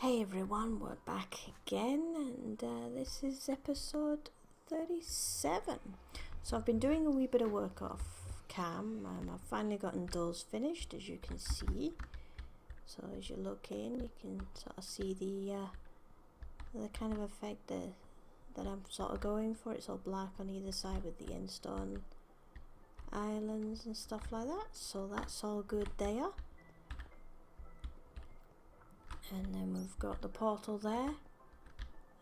Hey everyone, we're back again, and this is episode 37. So I've been doing a wee bit of work off cam. I've finally gotten those finished, as you can see. So as you look in, you can sort of see the kind of effect that I'm sort of going for. It's all black on either side with the endstone islands and stuff like that. So that's all good there. And then we've got the portal there.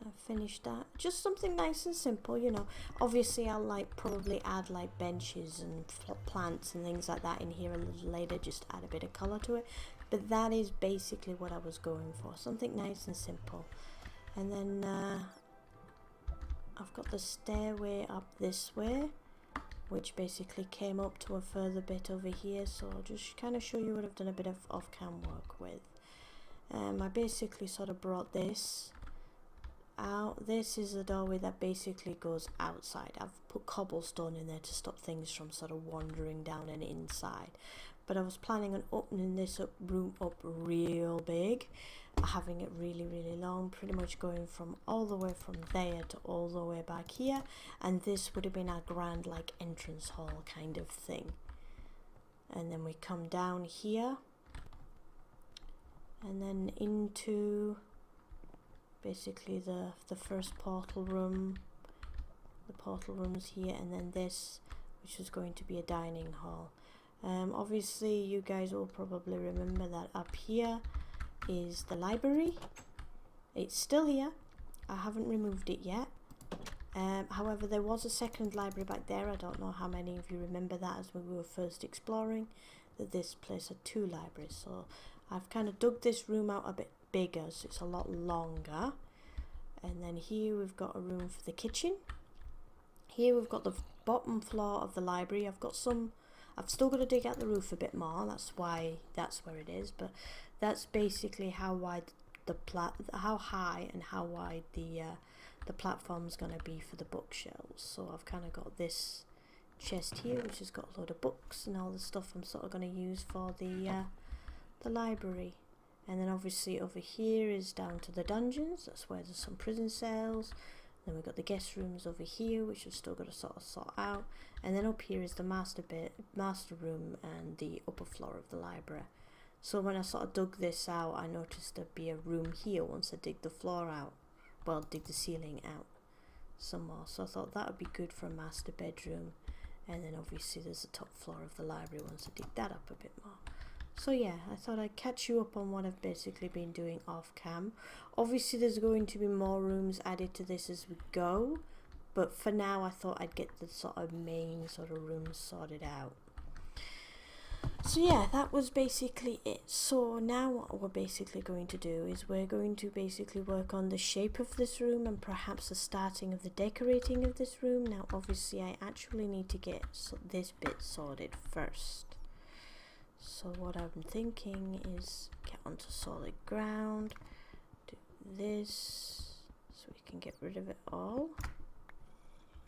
I've finished that. Just something nice and simple, you know. Obviously I'll probably add benches and plants and things like that in here a little later, just add a bit of colour to it. But that is basically what I was going for. Something nice and simple. And then I've got the stairway up this way, which basically came up to a further bit over here. So I'll just kind of show you what I've done a bit of off-cam work with. I basically sort of brought this out. This is a doorway that basically goes outside. I've put cobblestone in there to stop things from sort of wandering down and inside. But I was planning on opening this room up real big, having it really long, pretty much going from all the way from there to all the way back here. And this would have been a grand entrance hall kind of thing. And then we come down here. And then into basically the first portal room. The portal room's here, and then this, which is going to be a dining hall. Obviously you guys will probably remember that up here is the library. It's still here. I haven't removed it yet. However, there was a second library back there. I don't know how many of you remember that, as we were first exploring, that this place had two libraries. So I've kind of dug this room out a bit bigger, so it's a lot longer. And then here we've got a room for the kitchen. Here we've got the bottom floor of the library. I've still got to dig out the roof a bit more. That's why that's where it is. But that's basically how wide how high and how wide the platform's gonna be for the bookshelves. So I've kind of got this chest here, which has got a load of books and all the stuff I'm sort of going to use for the library. And then obviously over here is down to the dungeons. That's where there's some prison cells. Then we've got the guest rooms over here, which I've still got to sort out. And then up here is the master room and the upper floor of the library. So when I sort of dug this out, I noticed there'd be a room here once I dig the floor out. Well, dig the ceiling out some more. So I thought that would be good for a master bedroom. And then obviously there's the top floor of the library once I dig that up a bit more. So yeah, I thought I'd catch you up on what I've basically been doing off cam. Obviously there's going to be more rooms added to this as we go, but for now I thought I'd get the sort of main sort of rooms sorted out. So yeah, that was basically it. So now what we're basically going to do is we're going to basically work on the shape of this room and perhaps the starting of the decorating of this room. Now obviously I actually need to get this bit sorted first. So what I'm thinking is get onto solid ground, do this so we can get rid of it all,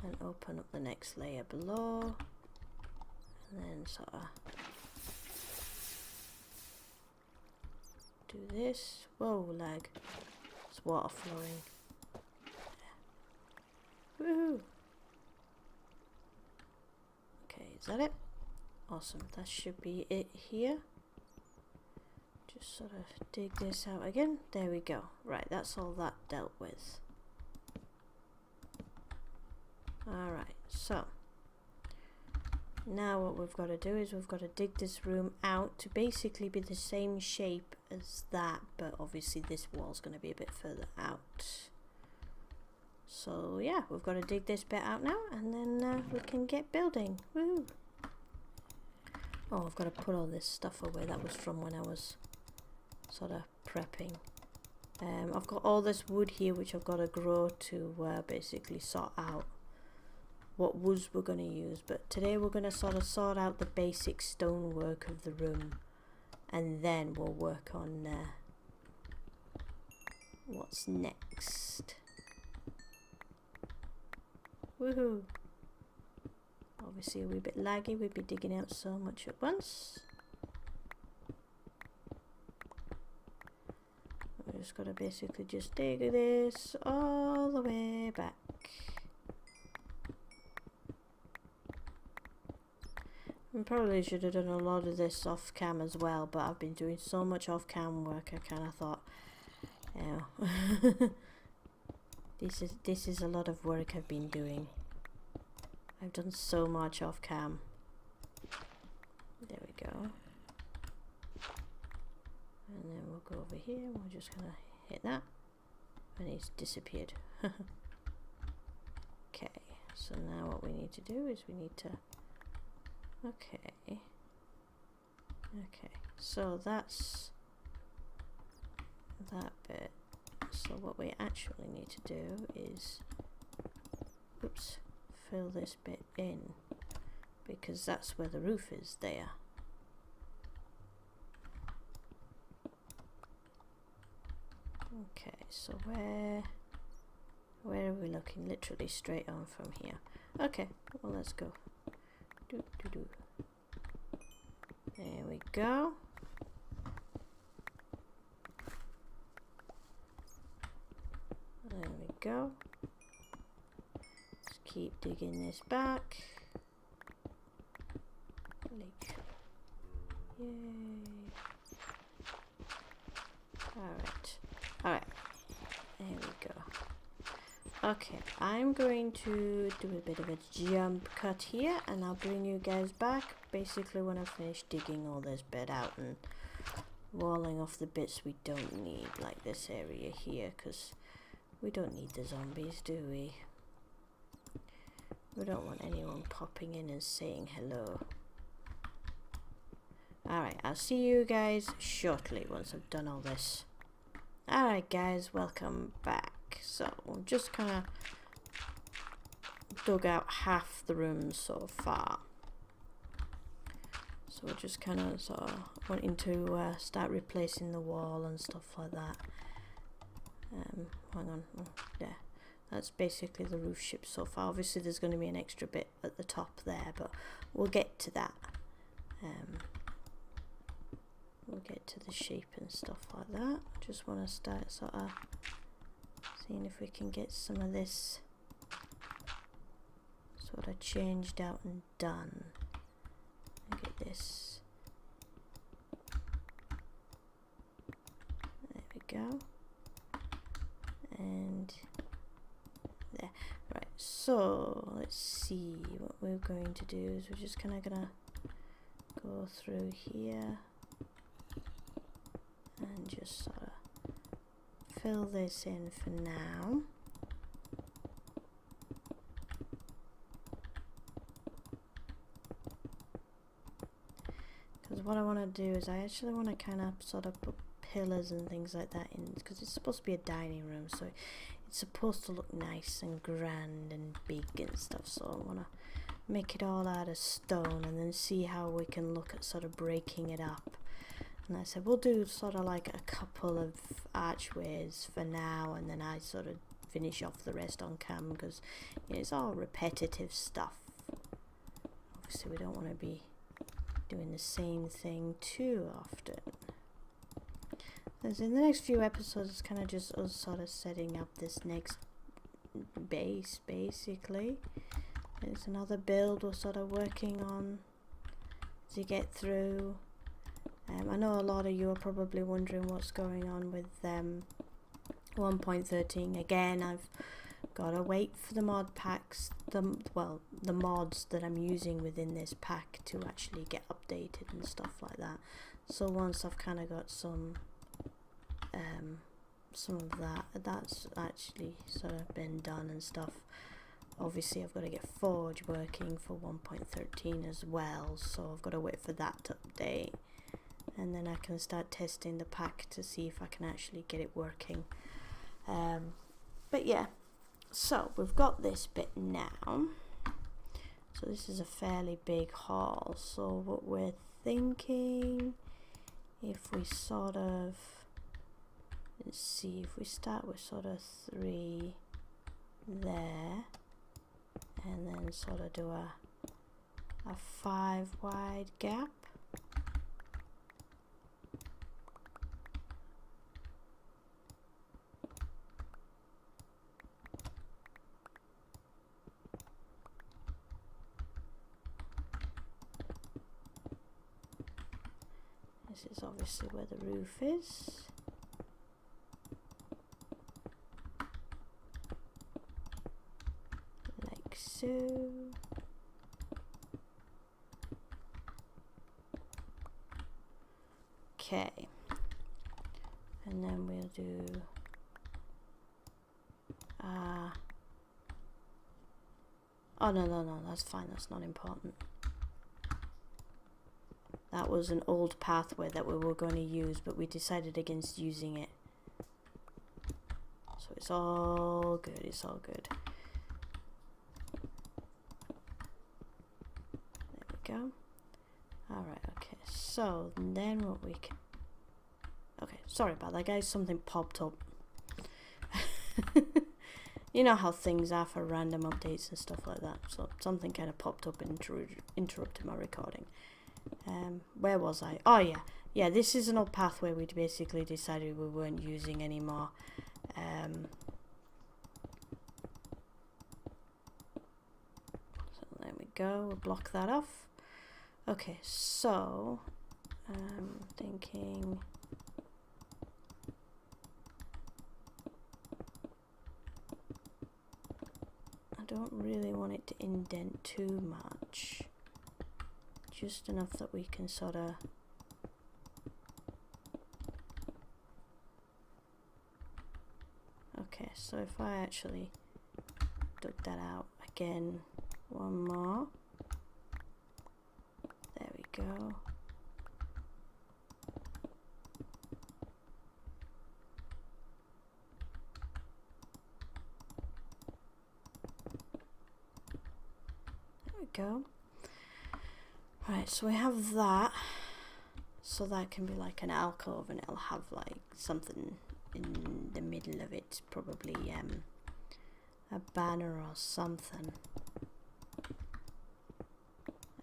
and open up the next layer below, and then sort of do this. Whoa, lag. It's water flowing. Woohoo! Okay, is that it? Awesome, that should be it here. Just sort of dig this out again. There we go. Right, that's all that dealt with. Alright, so now what we've got to do is we've got to dig this room out to basically be the same shape as that, but obviously this wall's going to be a bit further out. So yeah, we've got to dig this bit out now, and then we can get building. Woo! Oh, I've got to put all this stuff away. That was from when I was sort of prepping. I've got all this wood here which I've got to grow to basically sort out what woods we're going to use. But today we're going to sort of sort out the basic stonework of the room, and then we'll work on what's next. Woohoo! Obviously a wee bit laggy, we'd be digging out so much at once. just gotta basically just dig this all the way back. I probably should have done a lot of this off cam as well, but I've been doing so much off cam work, I kind of thought, this is a lot of work I've been doing. I've done so much off cam. There we go. And then we'll go over here and we're just gonna hit that. And it's disappeared. Okay, so now what we need to do is we need to... Okay, so that's that bit. So what we actually need to do is, oops, fill this bit in, because that's where the roof is there. Okay, so where are we looking? Literally straight on from here. Okay, well, let's go. There we go. There we go. Let's keep digging this back. Yay. Alright. There we go. Okay, I'm going to do a bit of a jump cut here, and I'll bring you guys back basically when I finish digging all this bit out and walling off the bits we don't need, like this area here, because we don't need the zombies, do we? We don't want anyone popping in and saying hello. Alright, I'll see you guys shortly once I've done all this. Alright guys, welcome back. So we've just kind of dug out half the room so far. So we're just kind of sort of wanting to start replacing the wall and stuff like that. Hang on, oh, yeah, that's basically the roof ship so far. Obviously there's going to be an extra bit at the top there, but we'll get to that. We'll get to the shape and stuff like that. Just want to start sort of seeing if we can get some of this sort of changed out and done. Get this. There we go. And there. Right, so let's see what we're going to do is we're just kind of gonna go through here and just sort of fill this in for now. Because what I want to do is I actually want to kind of sort of put pillars and things like that in, because it's supposed to be a dining room, so it's supposed to look nice and grand and big and stuff. So I want to make it all out of stone and then see how we can look at sort of breaking it up. And I said we'll do sort of like a couple of archways for now, and then I sort of finish off the rest on cam, because it's all repetitive stuff. Obviously we don't want to be doing the same thing too often. As in the next few episodes, it's kind of just us sort of setting up this next base basically. There's another build we're sort of working on to get through. I know a lot of you are probably wondering what's going on with 1.13. Again, I've got to wait for the mod packs, the mods that I'm using within this pack to actually get updated and stuff like that. So once I've kind of got some of that's actually sort of been done and stuff. Obviously I've got to get Forge working for 1.13 as well, so I've got to wait for that to update. And then I can start testing the pack to see if I can actually get it working. But yeah, so we've got this bit now. So this is a fairly big hall. So what we're thinking, if we sort of, let's see, if we start with sort of 3 there, and then sort of do a 5 wide gap. This is obviously where the roof is. Like so. Okay. And then we'll do oh no, that's fine, that's not important. That was an old pathway that we were going to use, but we decided against using it. So it's all good, it's all good. There we go. Alright, okay, so then what we can... Okay, sorry about that guys, something popped up. You know how things are for random updates and stuff like that. So something kind of popped up and interrupted my recording. Where was I? Oh yeah, yeah. This is an old pathway we basically decided we weren't using anymore. So there we go. We'll block that off. Okay, so I'm thinking. I don't really want it to indent too much, just enough that we can sort of okay, so if I actually dug that out again, one more, there we go. Go. Right, so we have that, so that can be like an alcove, and it'll have like something in the middle of it, probably a banner or something.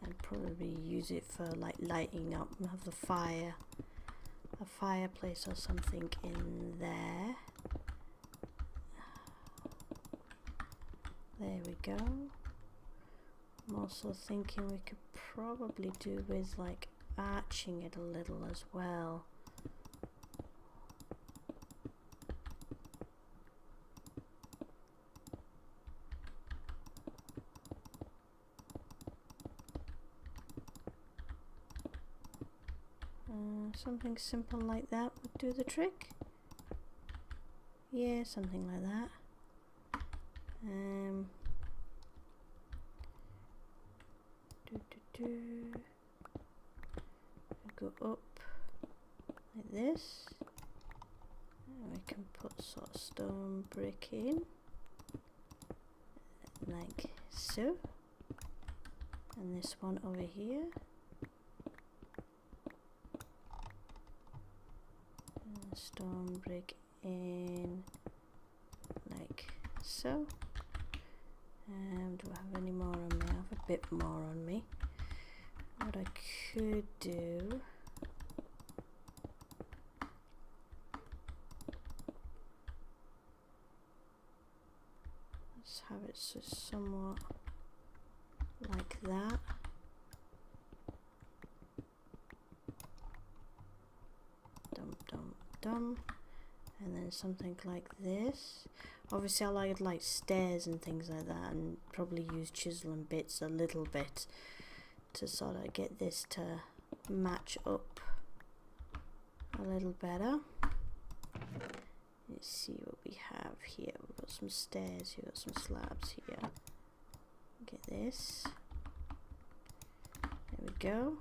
I'd probably use it for like lighting up, have the fire, a fireplace or something in there. There we go. I'm also thinking we could probably do with like arching it a little as well. Something simple like that would do the trick. Yeah, something like that. Go up like this, and we can put sort of stone brick in like so, and this one over here, and stone brick in like so. Do I have any more on me? I have a bit more on me. What I could do, let's have it so somewhat like that. Dum, and then something like this. Obviously I like stairs and things like that, and probably use chisel and bits a little bit to sort of get this to match up a little better. Let's see what we have here. We've got some stairs, we've got some slabs here. Get this. There we go.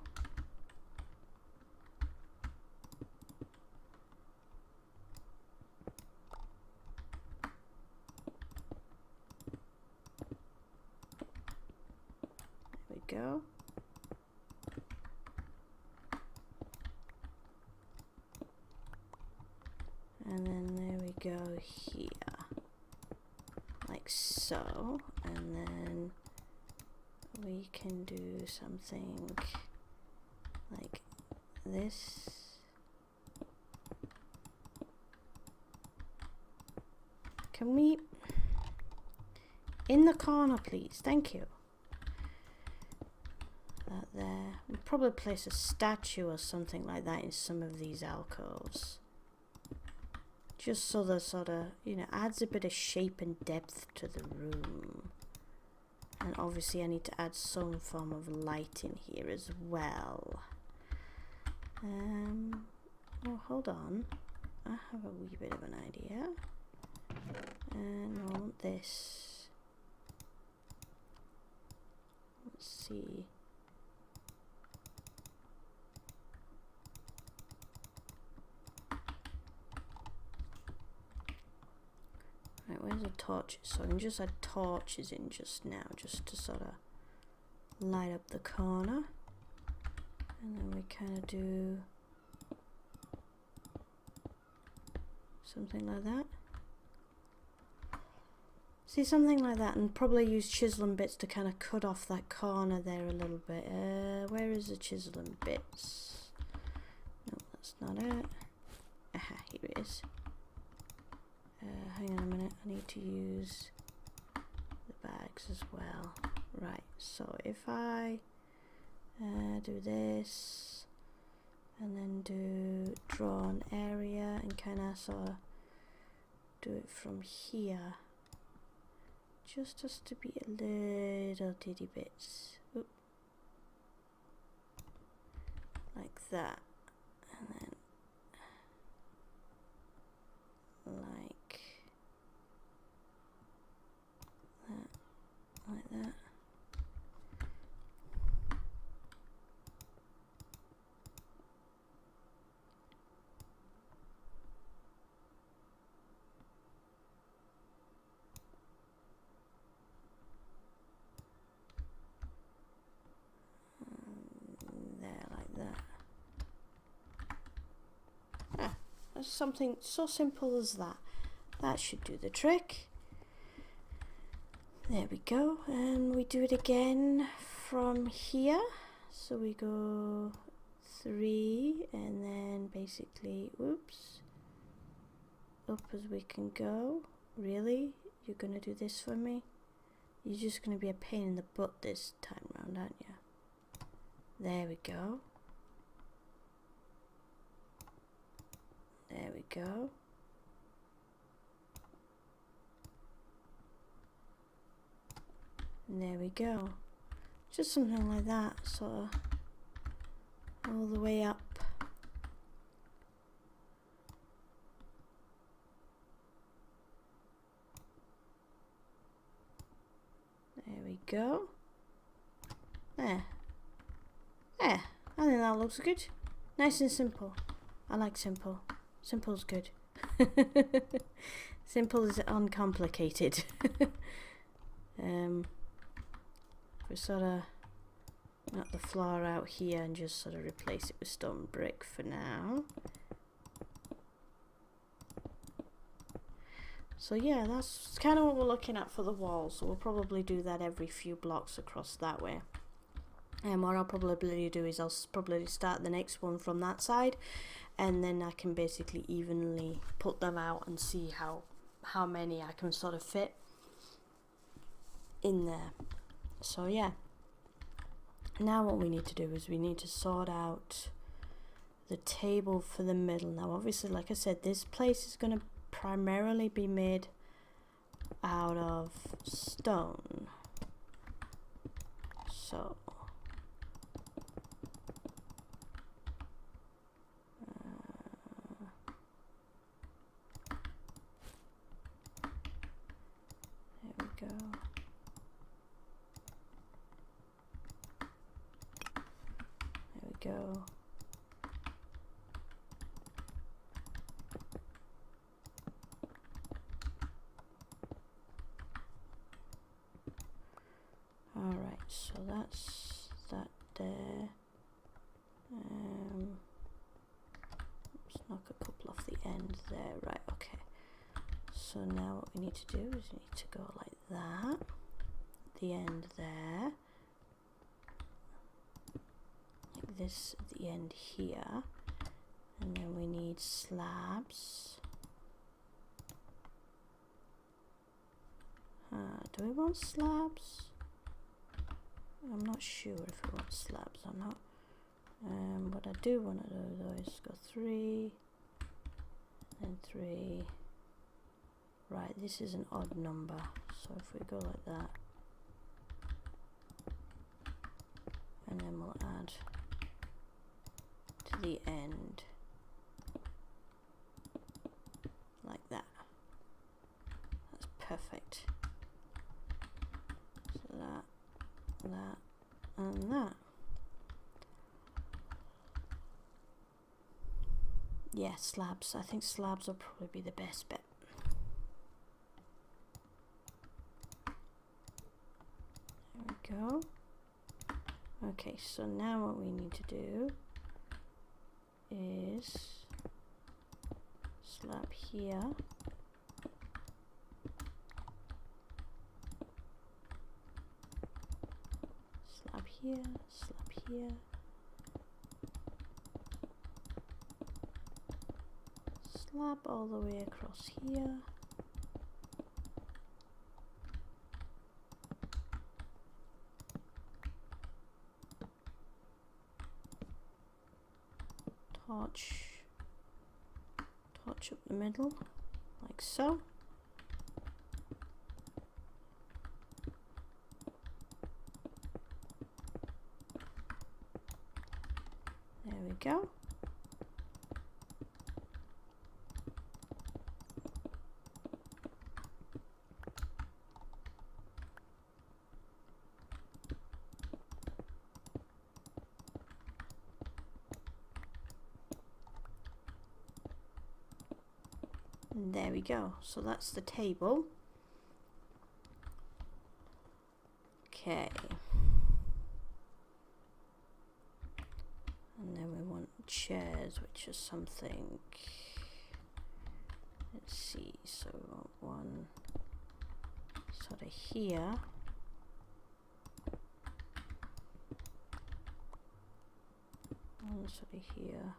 There we go. And then there we go here, like so, and then we can do something like this. Can we, in the corner please, thank you. That there, I'll probably place a statue or something like that in some of these alcoves. Just so the sort of, you know, adds a bit of shape and depth to the room. And obviously I need to add some form of light in here as well. Oh, hold on. I have a wee bit of an idea. And I want this. Let's see. Right, where's the torch? So I can just add torches in just now, just to sort of light up the corner. And then we kind of do something like that. See, something like that, and probably use chiseling bits to kind of cut off that corner there a little bit. Where is the chiseling bits? No, that's not it. Aha, here it is. Hang on a minute, I need to use the bags as well. Right, so if I do this, and then do draw an area, and kind of sort of do it from here. Just has to be a little titty bits. Oop. Like that. And then like that. Like that. Something so simple as that. That should do the trick. There we go. And we do it again from here. So we go 3 and then basically, oops, up as we can go. Really? You're going to do this for me? You're just going to be a pain in the butt this time round, aren't you? There we go. There we go. And there we go. Just something like that, sort of all the way up. There we go. There. There. I think that looks good. Nice and simple. I like simple. Simple's good. Simple is uncomplicated. We sort of knock the floor out here and just sort of replace it with stone brick for now. So yeah, that's kind of what we're looking at for the walls. So we'll probably do that every few blocks across that way. And what I'll probably do is I'll probably start the next one from that side, and then I can basically evenly put them out and see how many I can sort of fit in there. So yeah, now what we need to do is we need to sort out the table for the middle. Now obviously, like I said, this place is going to primarily be made out of stone. So go. There we go. All right, so that's that there. Let's knock a couple off the end there. Right, okay. So now what we need to do is we need to go like that, the end there, like this at the end here, and then we need slabs. Do we want slabs? I'm not sure if we want slabs or not. What I do want to do though is go 3 and 3. Right, this is an odd number, so if we go like that, and then we'll add to the end like that. That's perfect. So that, and that. Yeah, slabs. I think slabs will probably be the best bet. There we go. Okay, so now what we need to do is slab here. Slab here, slab here. Slab all the way across here. Torch up the middle, like so. There we go. And there we go. So that's the table. Okay. And then we want chairs, which is something. Let's see. So we want one sort of here. One sort of here.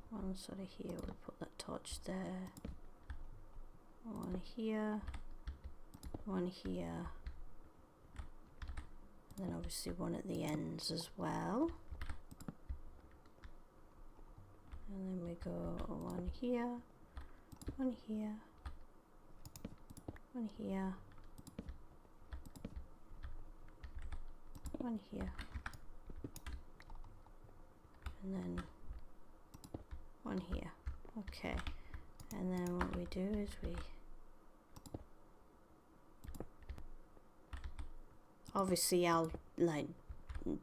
One sort of here. We'll put that torch there. One here. One here. And then obviously one at the ends as well. And then we go one here. One here. One here. One here. And then one here. Okay, and then what we do is we obviously I'll like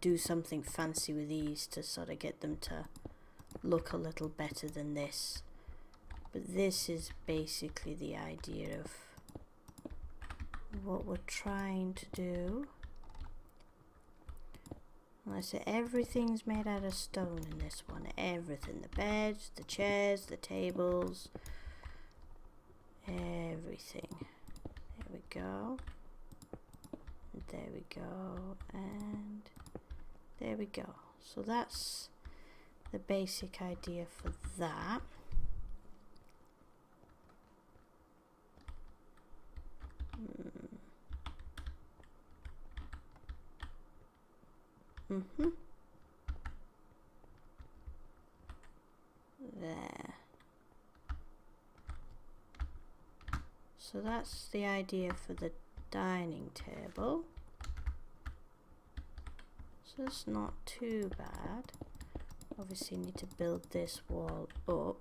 do something fancy with these to sort of get them to look a little better than this, but this is basically the idea of what we're trying to do. I said everything's made out of stone in this one. Everything. The beds, the chairs, the tables. Everything. There we go. There we go. And there we go. So that's the basic idea for that. There. So that's the idea for the dining table. So it's not too bad. Obviously you need to build this wall up.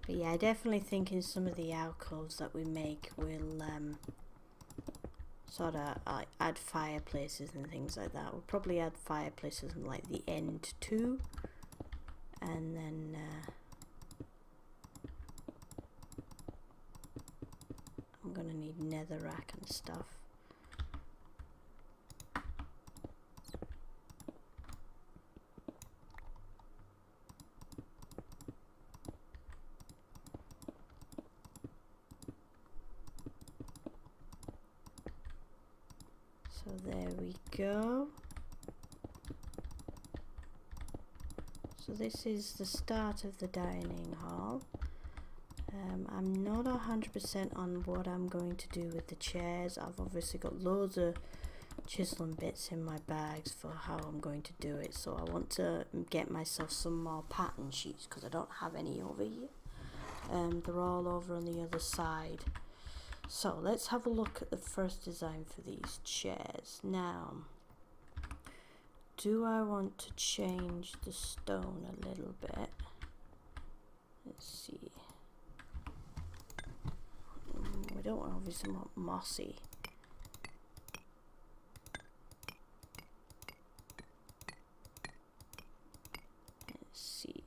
But yeah, I definitely think in some of the alcoves that we make, we'll sort of add fireplaces and things like that. We'll probably add fireplaces in like the end too, and then I'm gonna need netherrack and stuff. So there we go. So this is the start of the dining hall. I'm not 100% on what I'm going to do with the chairs. I've obviously got loads of chisel and bits in my bags for how I'm going to do it. So I want to get myself some more pattern sheets because I don't have any over here. They're all over on the other side. So let's have a look at the first design for these chairs. Now, do I want to change the stone a little bit? Let's see. We don't obviously want mossy. Let's see.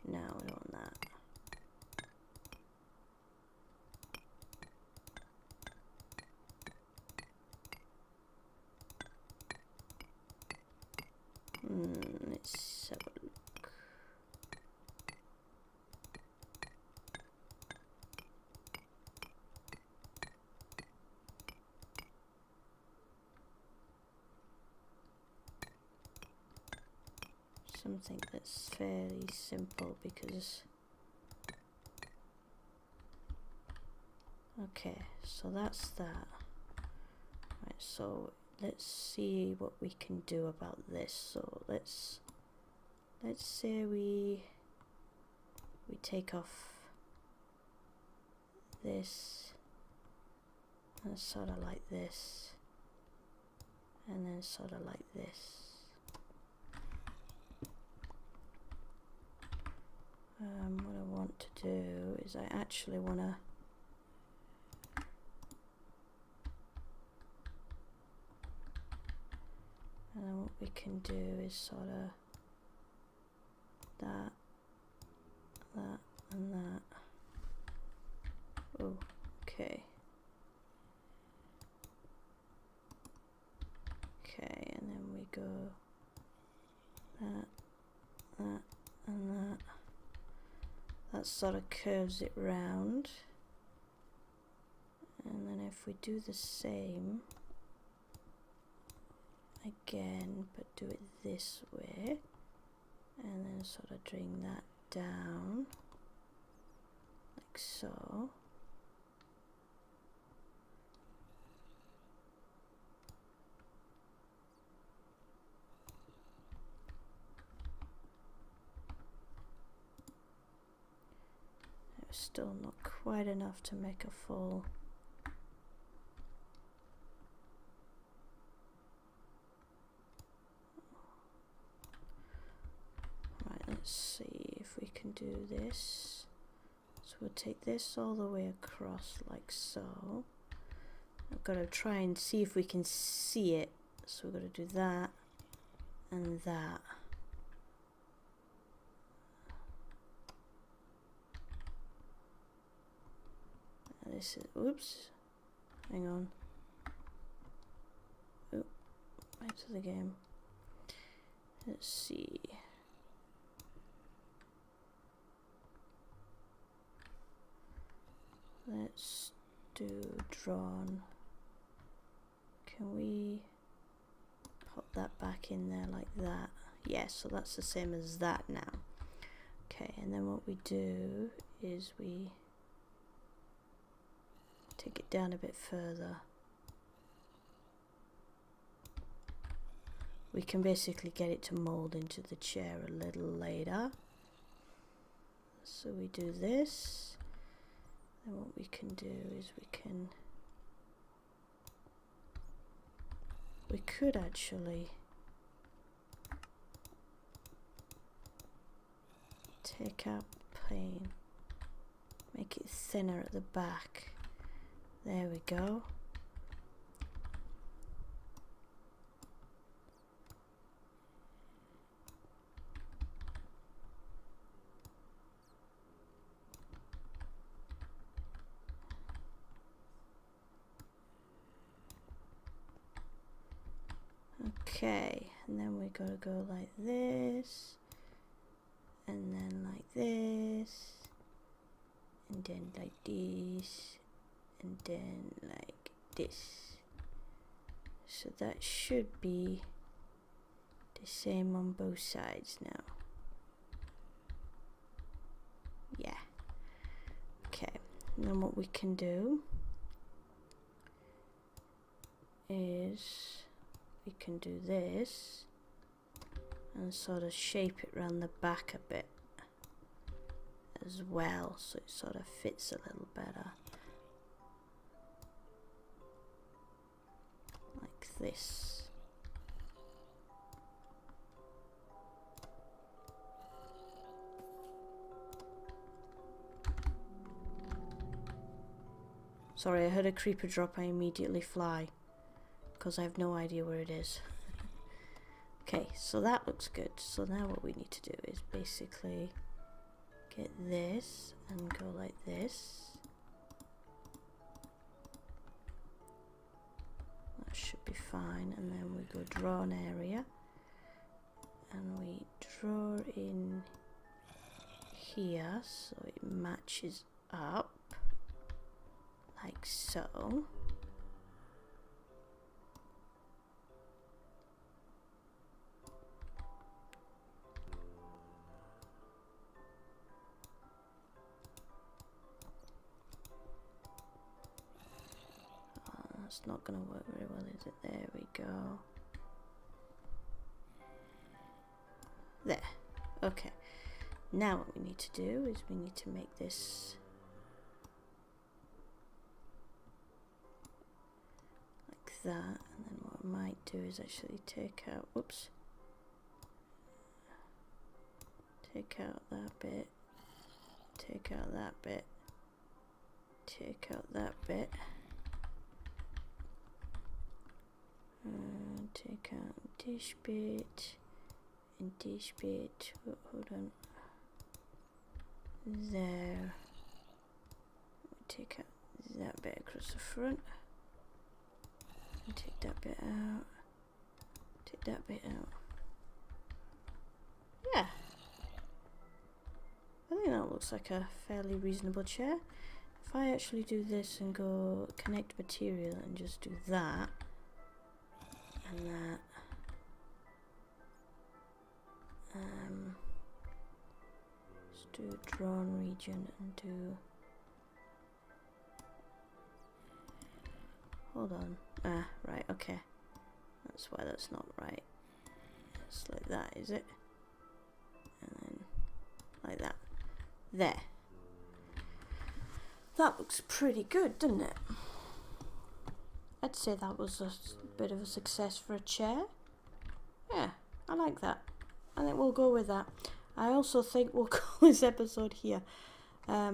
No, we don't want that. Let's have a look. Something that's fairly simple because okay, so that's that. Right, so let's see what we can do about this. So let's say we take off this and sort of like this, and then sort of like this. What I want to do is I actually want to and then what we can do is sort of that, and that. Oh, okay. Okay, and then we go that, and that. That sort of curves it round. And then if we do the same again, but do it this way, and then sort of bring that down like so. It's still not quite enough to make a full. Let's see if we can do this. So we'll take this all the way across like so. I've got to try and see if we can see it. So we've got to do that and that. And this is, oops, hang on. Oh, back to the game. Let's see. Let's do drawn. Can we pop that back in there like that? Yes, so that's the same as that now. Okay, and then what we do is we take it down a bit further. We can basically get it to mold into the chair a little later. So we do this. And what we can do is we could actually take our plane, make it thinner at the back. There we go. Okay, and then we gotta go like this, and then like this, and then like this, and then like this. So that should be the same on both sides now. Yeah. Okay, then what we can do is we can do this and sort of shape it around the back a bit as well, so it sort of fits a little better, like this. Sorry, I heard a creeper drop. I immediately fly because I have no idea where it is. Okay, so that looks good. So now what we need to do is basically get this and go like this. That should be fine. And then we go draw an area and we draw in here so it matches up like so. It's not going to work very well, is it? There we go. There. Okay. Now what we need to do is we need to make this like that. And then what I might do is actually take out, whoops. Take out that bit. Take out that bit. Take out that bit. Take out this bit and this bit. Oh, hold on. There. Take out that bit across the front. And take that bit out. Take that bit out. Yeah. I think that looks like a fairly reasonable chair. If I actually do this and go connect material and just do that. And that. Let's do drawn region and do. Hold on. Ah, right, okay. That's why that's not right. It's like that, is it? And then like that. There. That looks pretty good, doesn't it? I'd say that was a bit of a success for a chair. Yeah, I like that. I think we'll go with that. I also think we'll call this episode here. I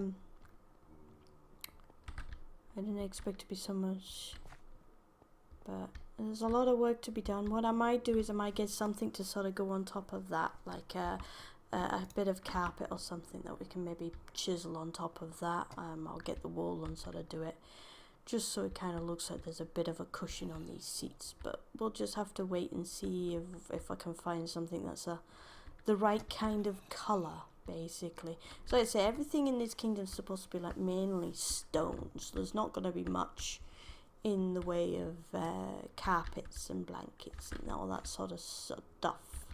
didn't expect to be so much, but there's a lot of work to be done. What I might do is I might get something to sort of go on top of that, like a bit of carpet or something that we can maybe chisel on top of that. I'll get the wool and sort of do it, just so it kind of looks like there's a bit of a cushion on these seats. But we'll just have to wait and see if I can find something that's the right kind of colour, basically. So like I say, everything in this kingdom is supposed to be like mainly stones. There's not going to be much in the way of carpets and blankets and all that sort of stuff.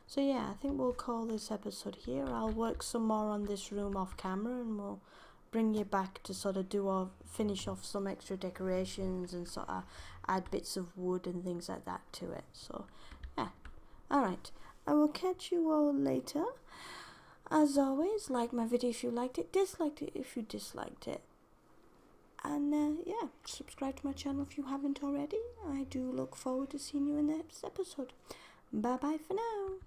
So yeah, I think we'll call this episode here. I'll work some more on this room off camera and we'll bring you back to sort of finish off some extra decorations and sort of add bits of wood and things like that to it. So yeah, alright, I will catch you all later. As always, like my video if you liked it, disliked it if you disliked it, and yeah, subscribe to my channel if you haven't already. I do look forward to seeing you in the next episode. Bye bye for now.